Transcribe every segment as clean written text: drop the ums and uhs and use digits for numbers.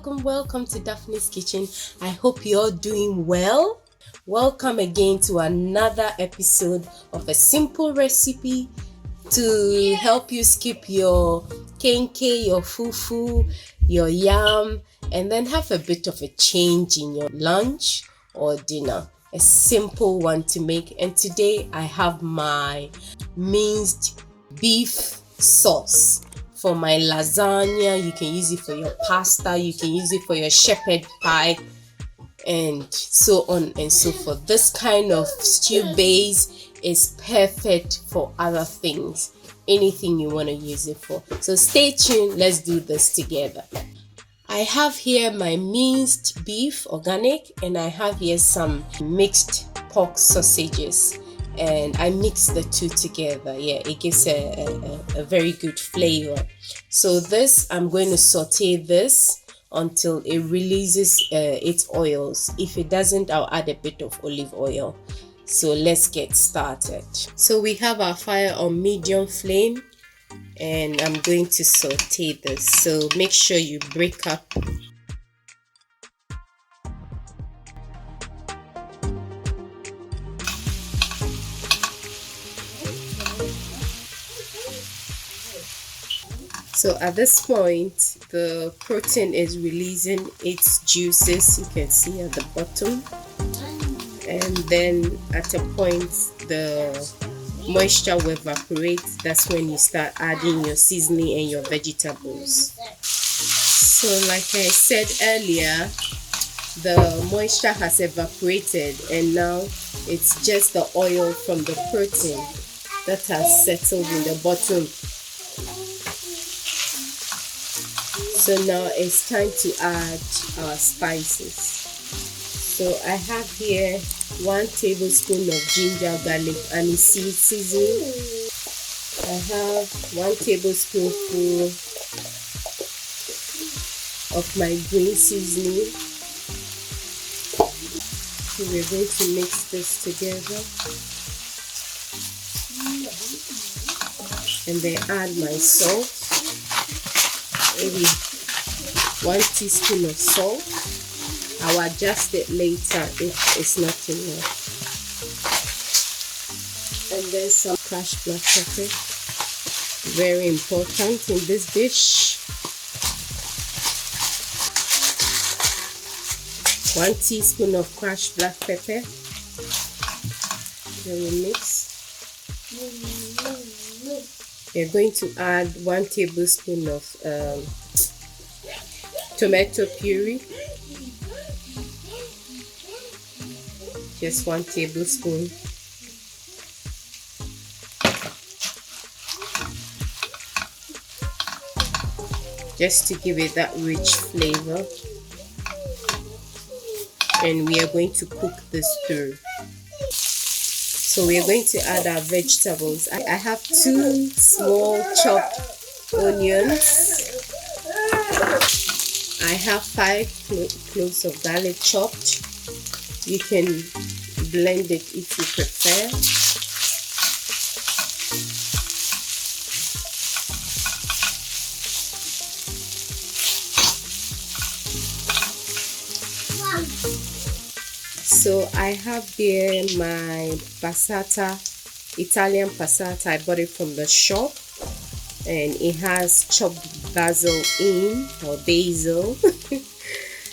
welcome to Daphne's kitchen. I hope you're doing well. Welcome again to another episode of a simple recipe to help you skip your kenke, your fufu, your yam, and then have a bit of a change in your lunch or dinner. A simple one to make. And today I have my minced beef sauce for my lasagna. You can use it for your pasta, you can use it for your shepherd pie, and so on and so forth. This kind of stew base is perfect for other things, anything you want to use it for. So stay tuned, let's do this together. I have here my minced beef, organic, and I have here some mixed pork sausages, and I mix the two together. Yeah, it gives a very good flavor. So this, I'm going to saute this until it releases its oils. If it doesn't, I'll add a bit of olive oil. So let's get started. So we have our fire on medium flame, and I'm going to saute this. So make sure you break up So at this point, the protein is releasing its juices, you can see at the bottom, and then at a point the moisture will evaporate. That's when you start adding your seasoning and your vegetables. So like I said earlier, the moisture has evaporated, and now it's just the oil from the protein that has settled in the bottom. So now it's time to add our spices. So I have here 1 tablespoon of ginger, garlic, aniseed seasoning. I have 1 tablespoonful of my green seasoning. So we're going to mix this together. And then add my salt. Maybe 1 teaspoon of salt. I'll adjust it later if it's not enough. And then some crushed black pepper. Very important in this dish. 1 teaspoon of crushed black pepper. Then we mix. We're going to add 1 tablespoon of tomato puree. Just 1 tablespoon. Just to give it that rich flavor. And we are going to cook this through. So we are going to add our vegetables. I have 2 small chopped onions. I have 5 cloves of garlic chopped. You can blend it if you prefer. So I have here my passata, Italian passata. I bought it from the shop, and it has chopped basil in, or basil.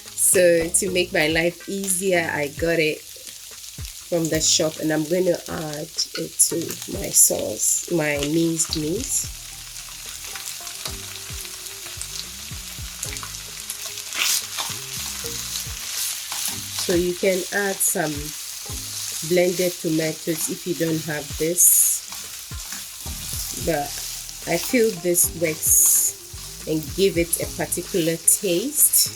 So to make my life easier, I got it from the shop, and I'm going to add it to my sauce, my minced meat. So you can add some blended tomatoes if you don't have this, but I feel this works and give it a particular taste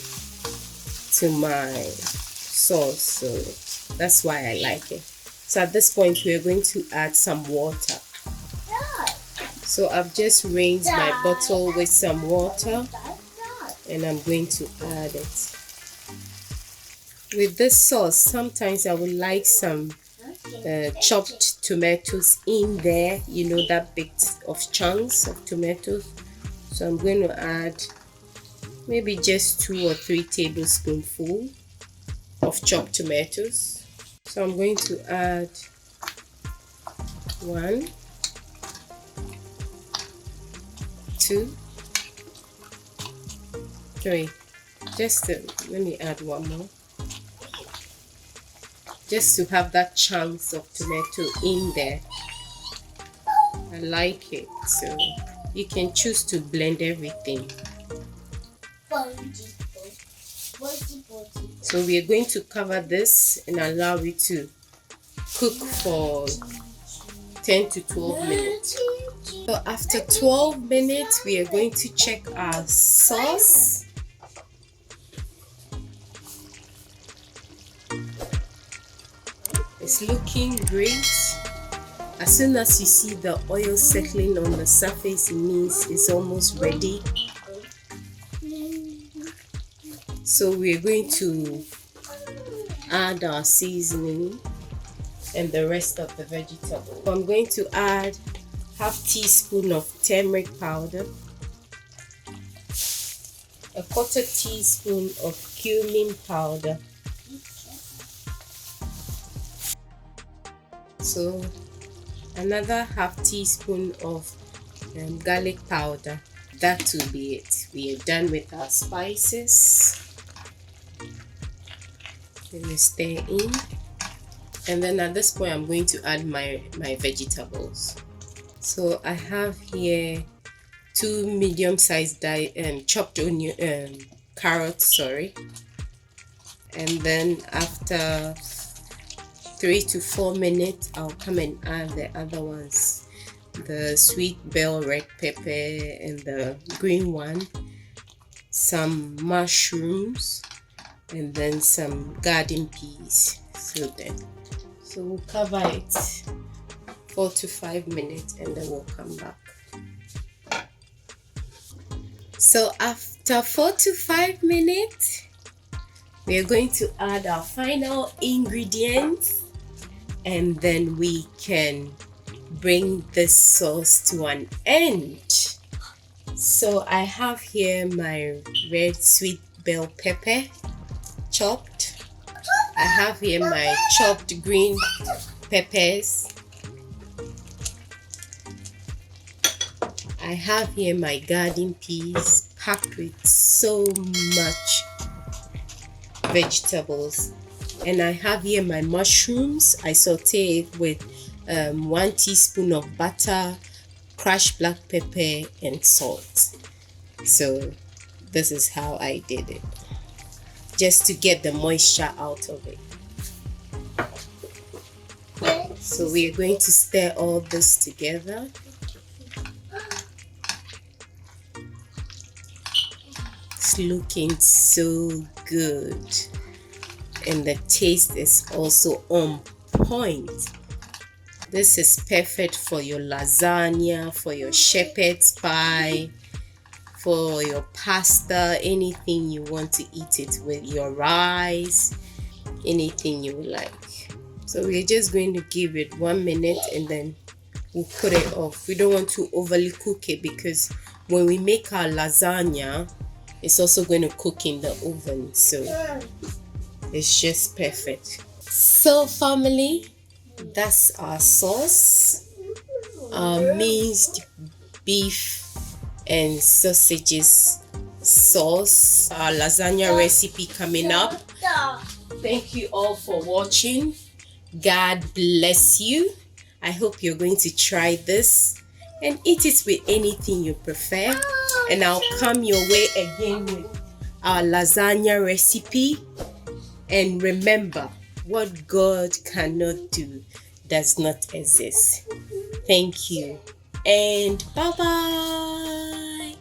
to my sauce, so that's why I like it. So at this point we are going to add some water. So I've just rinsed my bottle with some water, and I'm going to add it. With this sauce, sometimes I would like some chopped tomatoes in there, you know, that bit of chunks of tomatoes. So I'm going to add maybe just 2 or 3 tablespoonfuls of chopped tomatoes. So I'm going to add 1, 2, 3. Let me add one more, just to have that chunks of tomato in there. I like it, so you can choose to blend everything. So we are going to cover this and allow it to cook for 10 to 12 minutes. So after 12 minutes, we are going to check our sauce. It's looking great. As soon as you see the oil settling on the surface, it means it's almost ready. So we're going to add our seasoning and the rest of the vegetable. I'm going to add half teaspoon of turmeric powder, a 1/4 teaspoon of cumin powder. So another half teaspoon of garlic powder. That will be it. We are done with our spices. Let me stir in, and then at this point I'm going to add my vegetables. So I have here 2 medium-sized chopped onion carrots, and then after 3 to 4 minutes I'll come and add the other ones, the sweet bell red pepper and the green one, some mushrooms, and then some garden peas. So we'll cover it 4 to 5 minutes and then we'll come back. So after 4 to 5 minutes, we are going to add our final ingredients, and then we can bring this sauce to an end. So I have here my red sweet bell pepper chopped. I have here my chopped green peppers. I have here my garden peas packed with so much vegetables, and I have here my mushrooms. I saute it with 1 teaspoon of butter, crushed black pepper, and salt. So this is how I did it, just to get the moisture out of it. So we are going to stir all this together. It's looking so good, and the taste is also on point. This is perfect for your lasagna, for your shepherd's pie, for your pasta, anything you want to eat it with, your rice, anything you like. So we're just going to give it 1 minute and then we'll put it off. We don't want to overly cook it, because when we make our lasagna, it's also going to cook in the oven, so it's just perfect. So family, that's our sauce, our minced beef and sausages sauce, our lasagna recipe coming up. Thank you all for watching. God bless you. I hope you're going to try this and eat it with anything you prefer, and I'll come your way again with our lasagna recipe. And remember, what God cannot do does not exist. Thank you and bye bye.